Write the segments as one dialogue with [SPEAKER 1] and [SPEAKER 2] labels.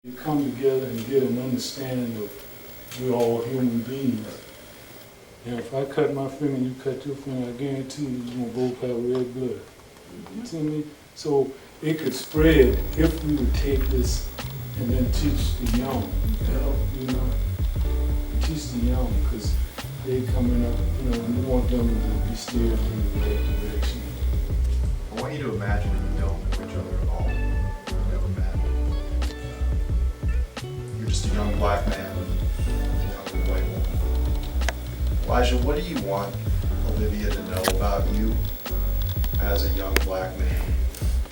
[SPEAKER 1] You come together and get an understanding of we're all human beings. And if I cut my finger and you cut your finger, I guarantee you, you're gonna both have red blood. You see me? So it could spread if we would take this and then teach the young, you know, teach the young, because they coming up, you know, we want them to be steered in the right direction.
[SPEAKER 2] I want you to imagine that you don't know each other at all. You've never met. You're just a young black man with a young white woman. Elijah, what do you want Olivia to know about you as a young black man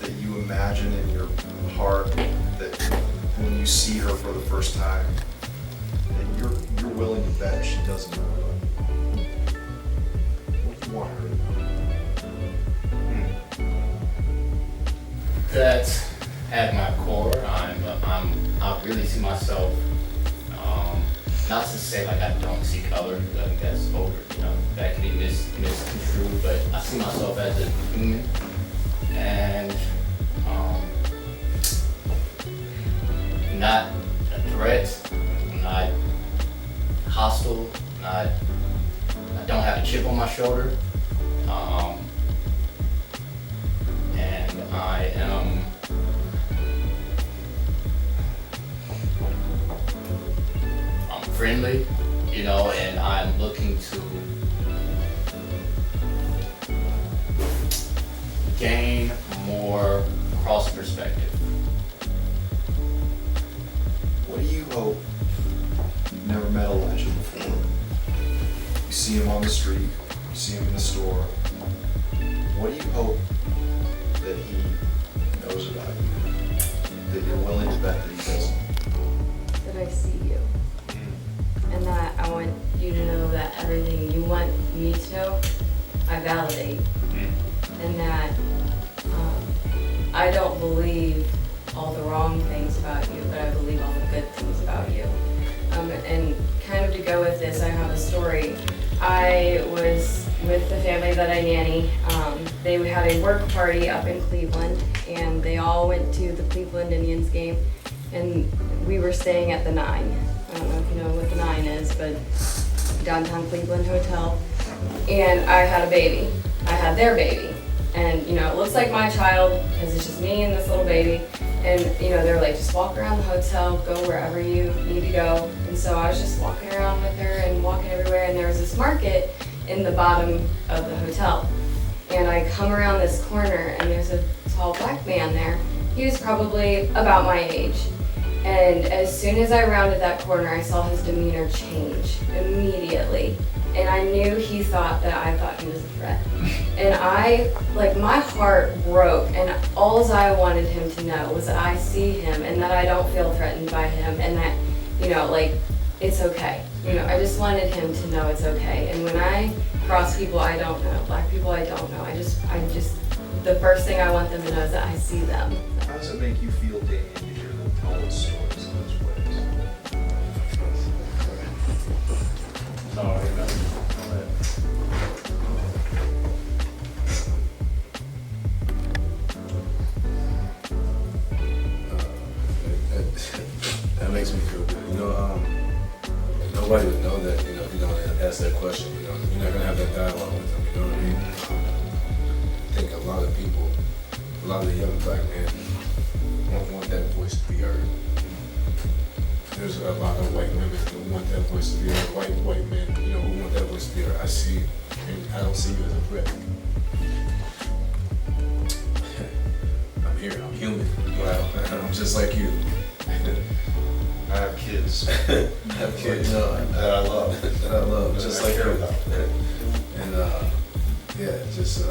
[SPEAKER 2] that you imagine in your heart that when you see her for the first time, that you're willing to bet she doesn't know about you? What do you want her to know?
[SPEAKER 3] That at my core, I really see myself, not to say like I don't see color, I think that's over, you know, that can be misconstrued, but I see myself as a human, and not a threat, not hostile, I don't have a chip on my shoulder, and I am friendly, you know, and I'm looking to gain more cross perspective.
[SPEAKER 2] What do you hope? You've never met Elijah before. You see him on the street, you see him in the store. What do you hope that he knows about you? That you're willing to bet that he doesn't?
[SPEAKER 4] That I see you. And that I want you to know that everything you want me to know, I validate. And that I don't believe all the wrong things about you, but I believe all the good things about you. And kind of to go with this, I have a story. I was with the family that I nanny. They had a work party up in Cleveland, and they all went to the Cleveland Indians game, and we were staying at the Nine. I don't know if you know what the Nine is, but downtown Cleveland hotel. And I had a baby. I had their baby. And, you know, it looks like my child, because it's just me and this little baby. And, you know, they're like, just walk around the hotel, go wherever you need to go. And so I was just walking around with her and walking everywhere. And there was this market in the bottom of the hotel. And I come around this corner, and there's a tall black man there. He was probably about my age. And as soon as I rounded that corner, I saw his demeanor change immediately. And I knew he thought that I thought he was a threat. And my heart broke, and all I wanted him to know was that I see him and that I don't feel threatened by him, and that, you know, like, it's okay. You know, I just wanted him to know it's okay. And when I cross people I don't know, black people I don't know, I just, the first thing I want them to know is that I see them.
[SPEAKER 2] How does it make you feel, Damien, to hear them tell those stories in those ways?
[SPEAKER 3] Sorry,
[SPEAKER 5] That makes me feel good. You know, nobody would know that, you know, if you don't ask that question. You know, you're not gonna have that dialogue with them. You know what I mean? I think a lot of people, a lot of the young black men don't want that voice to be heard. There's a lot of white women who want that voice to be heard. White men, you know, who want that voice to be heard. I don't see you as a threat. I'm here. I'm human. Wow. I'm just like you.
[SPEAKER 2] I have kids.
[SPEAKER 5] I have kids
[SPEAKER 2] that I love.
[SPEAKER 5] that I love,
[SPEAKER 2] That
[SPEAKER 5] just
[SPEAKER 2] I
[SPEAKER 5] like
[SPEAKER 2] care
[SPEAKER 5] you.
[SPEAKER 2] about.
[SPEAKER 5] And yeah, just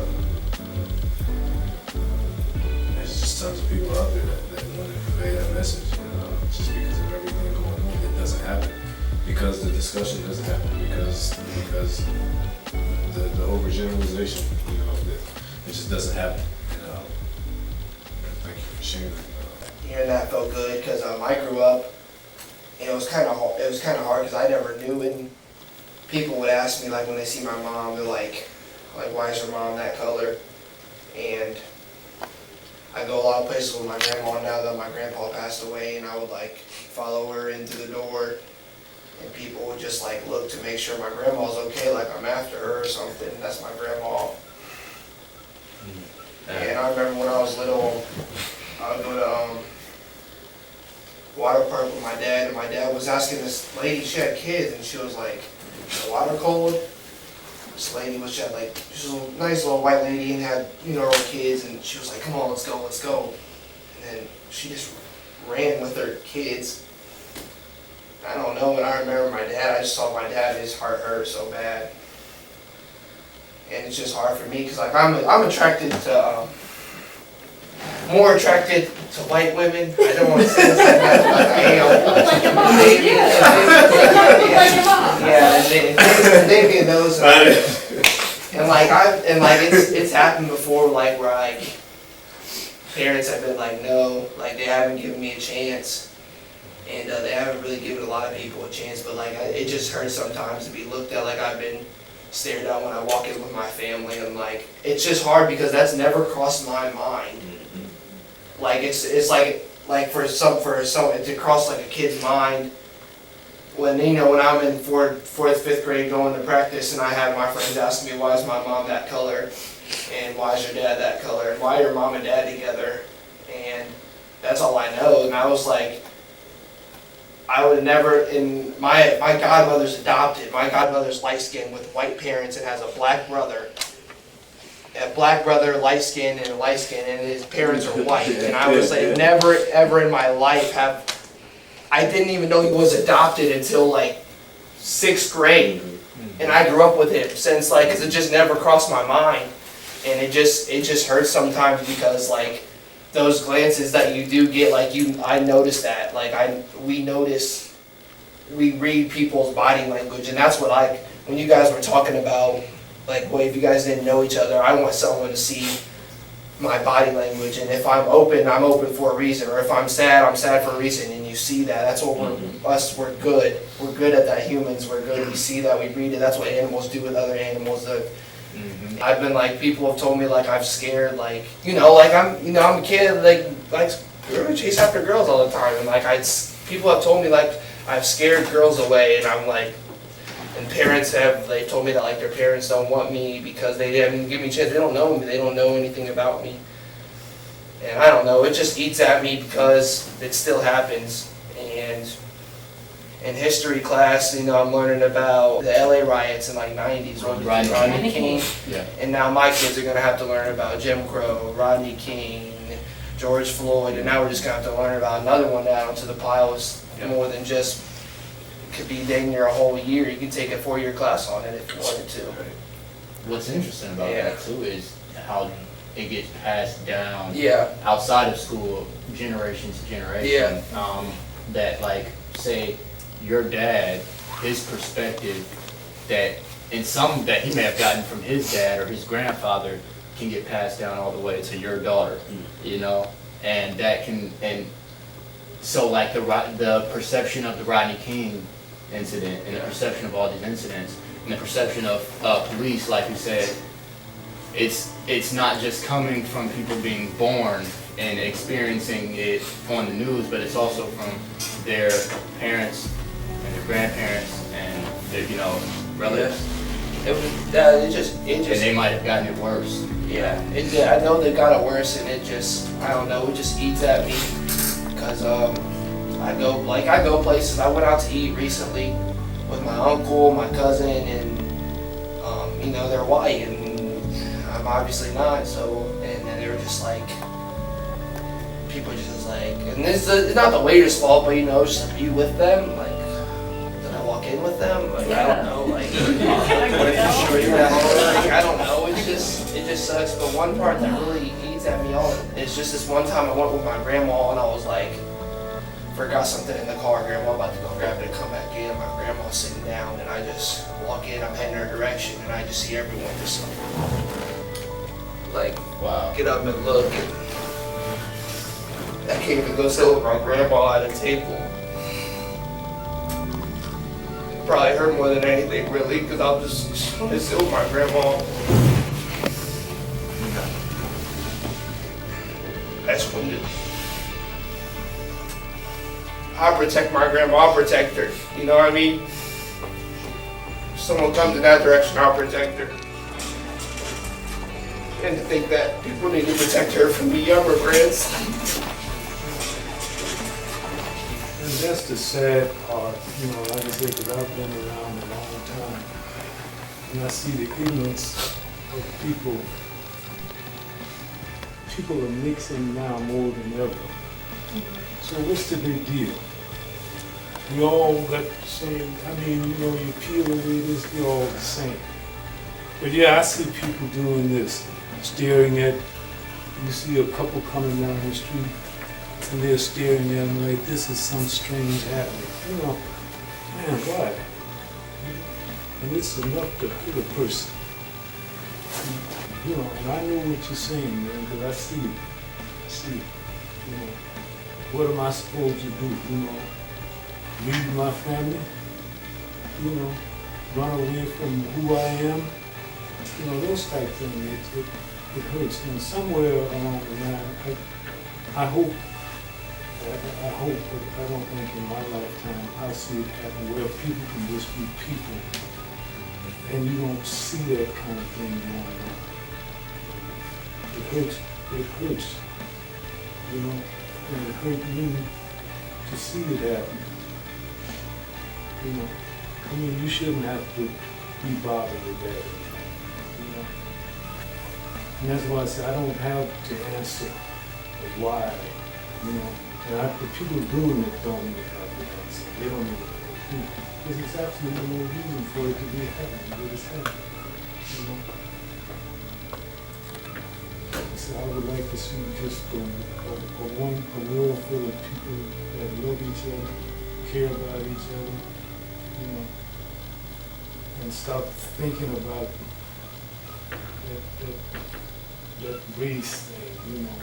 [SPEAKER 5] there's just tons of people out there that want to convey that message. You know, just because of everything going on, it doesn't happen. Because the discussion doesn't happen. Because the overgeneralization. You know, it just doesn't happen. And thank you for sharing that.
[SPEAKER 6] Hearing that felt good because I grew up, and it was kind of hard because I never knew, and people would ask me, like, when they see my mom, they're like why is her mom that color? And I go a lot of places with my grandma now that my grandpa passed away, and I would like follow her into the door, and people would just like look to make sure my grandma's okay, like I'm after her or something. That's my grandma. And I remember when I was little, I would go to water park with my dad, and my dad was asking this lady, she had kids, and she was like, "The water cold?" This lady was just like, she was a nice little white lady and had, you know, her kids, and she was like, "Come on, let's go, let's go." And then she just ran with her kids. I don't know, when I remember my dad, I just saw my dad, his heart hurt so bad. And it's just hard for me, because like I'm attracted to, more attracted to white women. I don't want to say that, but I am.
[SPEAKER 4] Like your mom, yeah.
[SPEAKER 6] Yeah, and they get those, and like it's happened before, like where like parents have been like, no, like they haven't given me a chance, and they haven't really given a lot of people a chance. But like it just hurts sometimes to be looked at like I've been stared at when I walk in with my family, and like it's just hard because that's never crossed my mind. Like it's like for some to cross like a kid's mind when, you know, when I'm in fourth, fifth grade going to practice, and I have my friends asking me, why is my mom that color, and why is your dad that color, and why are your mom and dad together, and that's all I know. And I was like, I would never, and my godmother's adopted. My godmother's light skinned with white parents and has a black brother. A black brother, light skinned and light skinned, and his parents are white. And I was like, never ever in my life I didn't even know he was adopted until like 6th grade. And I grew up with him since, like, cause it just never crossed my mind. And it just hurts sometimes because like those glances that you do get, like I notice that, like we read people's body language, and that's what when you guys were talking about, like, well, if you guys didn't know each other, I want someone to see my body language, and if I'm open for a reason, or if I'm sad for a reason, and you see that, that's what we're good. We're good at that, humans, we're good, we see that, we read it, that's what animals do with other animals. I've been like, people have told me like I'm scared, like, you know, like I'm a kid, like we're chase after girls all the time, and like people have told me like I've scared girls away, and I'm like, and they told me that like their parents don't want me because they didn't give me a chance, they don't know me, they don't know anything about me, and I don't know, it just eats at me because it still happens. And in history class, you know, I'm learning about the LA riots in like 90s, Rodney King.
[SPEAKER 3] Yeah.
[SPEAKER 6] And now my kids are gonna have to learn about Jim Crow, Rodney King, George Floyd, and now we're just gonna have to learn about another one down to the pile. It's more than just, it could be dang near a whole year. You can take a 4-year class on it if you wanted to.
[SPEAKER 3] What's interesting about that too is how it gets passed down outside of school, generation to generation. That like, say, your dad, his perspective that he may have gotten from his dad or his grandfather can get passed down all the way to your daughter, you know, and that can, and so like the perception of the Rodney King incident and the perception of all these incidents and the perception of police, like you said, it's not just coming from people being born and experiencing it on the news, but it's also from their parents and their grandparents and their, you know, relatives.
[SPEAKER 6] It just.
[SPEAKER 3] And they might have gotten it worse.
[SPEAKER 6] Yeah, I know they got it worse, and it just, I don't know, it just eats at me, because I go places. I went out to eat recently with my uncle, my cousin, and you know, they're white, and I'm obviously not, so, and then they were just like, people just like, and it's not the waiter's fault, but you know, just like, you with them, like, did I walk in with them? Like, I don't know, like, what if you sure you're at home? Like, I don't know, it just sucks. But one part that really eats at me on is just this one time I went with my grandma, and I was like, forgot something in the car, grandma about to go grab it and come back in, my grandma's sitting down, and I just walk in, I'm heading her direction, and I just see everyone just like,
[SPEAKER 3] Wow.
[SPEAKER 6] get up and look, and I can't even go sit with my grandma at a table. It probably hurt more than anything, really, because I'll just sit with my grandma. I that's going to. I'll protect my grandma, I'll protect her. You know what I mean? If someone comes in that direction, I'll protect her. And to think that people need to protect her from the younger friends.
[SPEAKER 1] And that's the sad part, you know, like I said, because I've been around a long time. And I see the ignorance of people. People are mixing now more than ever. So what's the big deal? We all got the same, I mean, you know, you peel away this, we're all the same. But yeah, I see people doing this, staring at, you see a couple coming down the street, and they're staring at them like this is some strange happening. You know, man, why? And it's enough to hit a person. You know, and I know what you're saying, man, because I see it. I see it. You know, what am I supposed to do? You know, leave my family? You know, run away from who I am? You know, those type things, it hurts. And somewhere along the line, I hope, but I don't think in my lifetime I'll see it happen where people can just be people and you don't see that kind of thing going on. It hurts, you know, and it hurt me to see it happen. You know, I mean, you shouldn't have to be bothered with that, you know. And that's why I say I don't have to answer the why, you know. And the people doing it don't even have the answer. They don't even know. Because it's absolutely no reason for it to be happening, but it's happening, you know. So I would like to see just a world full of people that love each other, care about each other, you know, and stop thinking about that race thing, you know.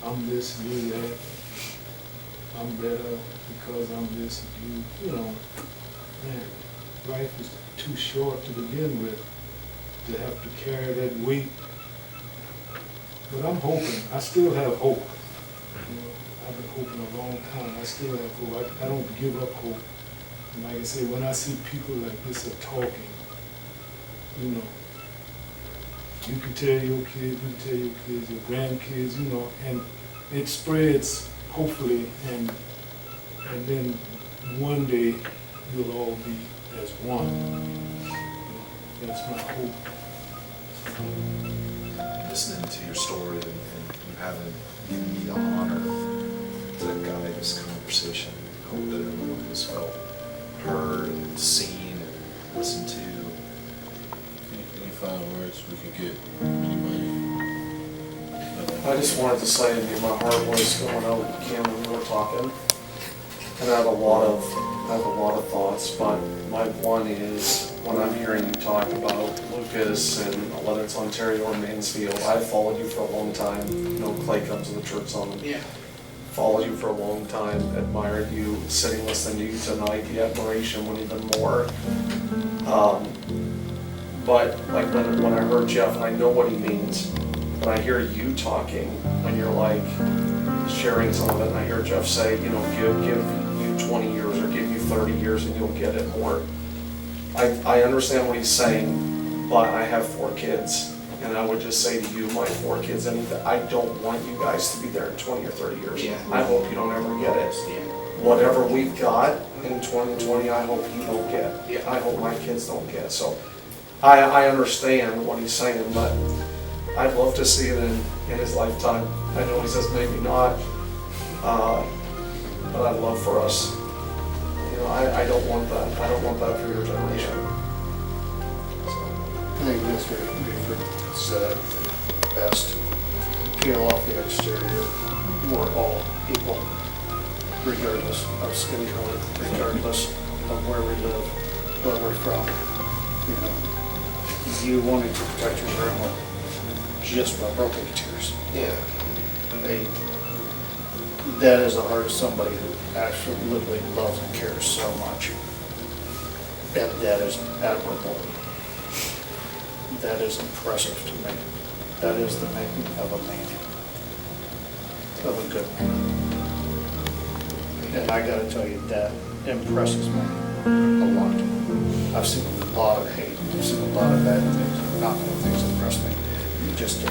[SPEAKER 1] I'm this, you're that. I'm better because I'm this, you know. Man, life is too short to begin with to have to carry that weight. But I'm hoping, I still have hope. You know, I've been hoping a long time. I still have hope. I don't give up hope. And like I say, when I see people like this are talking, you know, you can tell your kids, you can tell your kids, your grandkids, you know, and it spreads, hopefully, and then one day you'll all be as one. You know, that's my hope.
[SPEAKER 2] Listening to your story and you having given me the honor to guide this conversation. I hope that everyone has felt heard and seen and listened to.
[SPEAKER 5] Any final words we can get anybody?
[SPEAKER 7] I just wanted to say, I mean, my heart was going out with Kim when we were talking, and I have a lot of thoughts, but my one is, when I'm hearing you talk about Lucas and whether it's Ontario or Mansfield, I've followed you for a long time. You know, Clay comes to the church on.
[SPEAKER 6] Yeah.
[SPEAKER 7] Followed you for a long time, admired you, sitting listening to you tonight, the admiration went even more. But like when I heard Jeff, and I know what he means, when I hear you talking, when you're like sharing some of it, and I hear Jeff say, you know, give you 20 years or give you 30 years and you'll get it more. I understand what he's saying, but I have 4 kids, and I would just say to you, my 4 kids, anything, I don't want you guys to be there in 20 or 30 years.
[SPEAKER 6] Yeah.
[SPEAKER 7] I hope you don't ever get it.
[SPEAKER 6] Yeah.
[SPEAKER 7] Whatever we've got in 2020, I hope you don't get.
[SPEAKER 6] Yeah.
[SPEAKER 7] I hope my kids don't get. So I understand what he's saying, but I'd love to see it in his lifetime. I know he says maybe not, but I'd love for us. You know, I don't want that. I don't want that for your generation.
[SPEAKER 8] I think Mr. Buford said best, peel off the exterior, we're all equal, regardless of skin color, regardless of where we live, where we're from. You know, you wanted to protect your grandma just by broken tears.
[SPEAKER 6] Yeah.
[SPEAKER 8] That is the heart of somebody who actually literally loves and cares so much. And that is admirable. That is impressive to me. That is the making of a man. of a good man. And I gotta tell you, that impresses me a lot. I've seen a lot of hate, I've seen a lot of bad things, not many things impress me. You just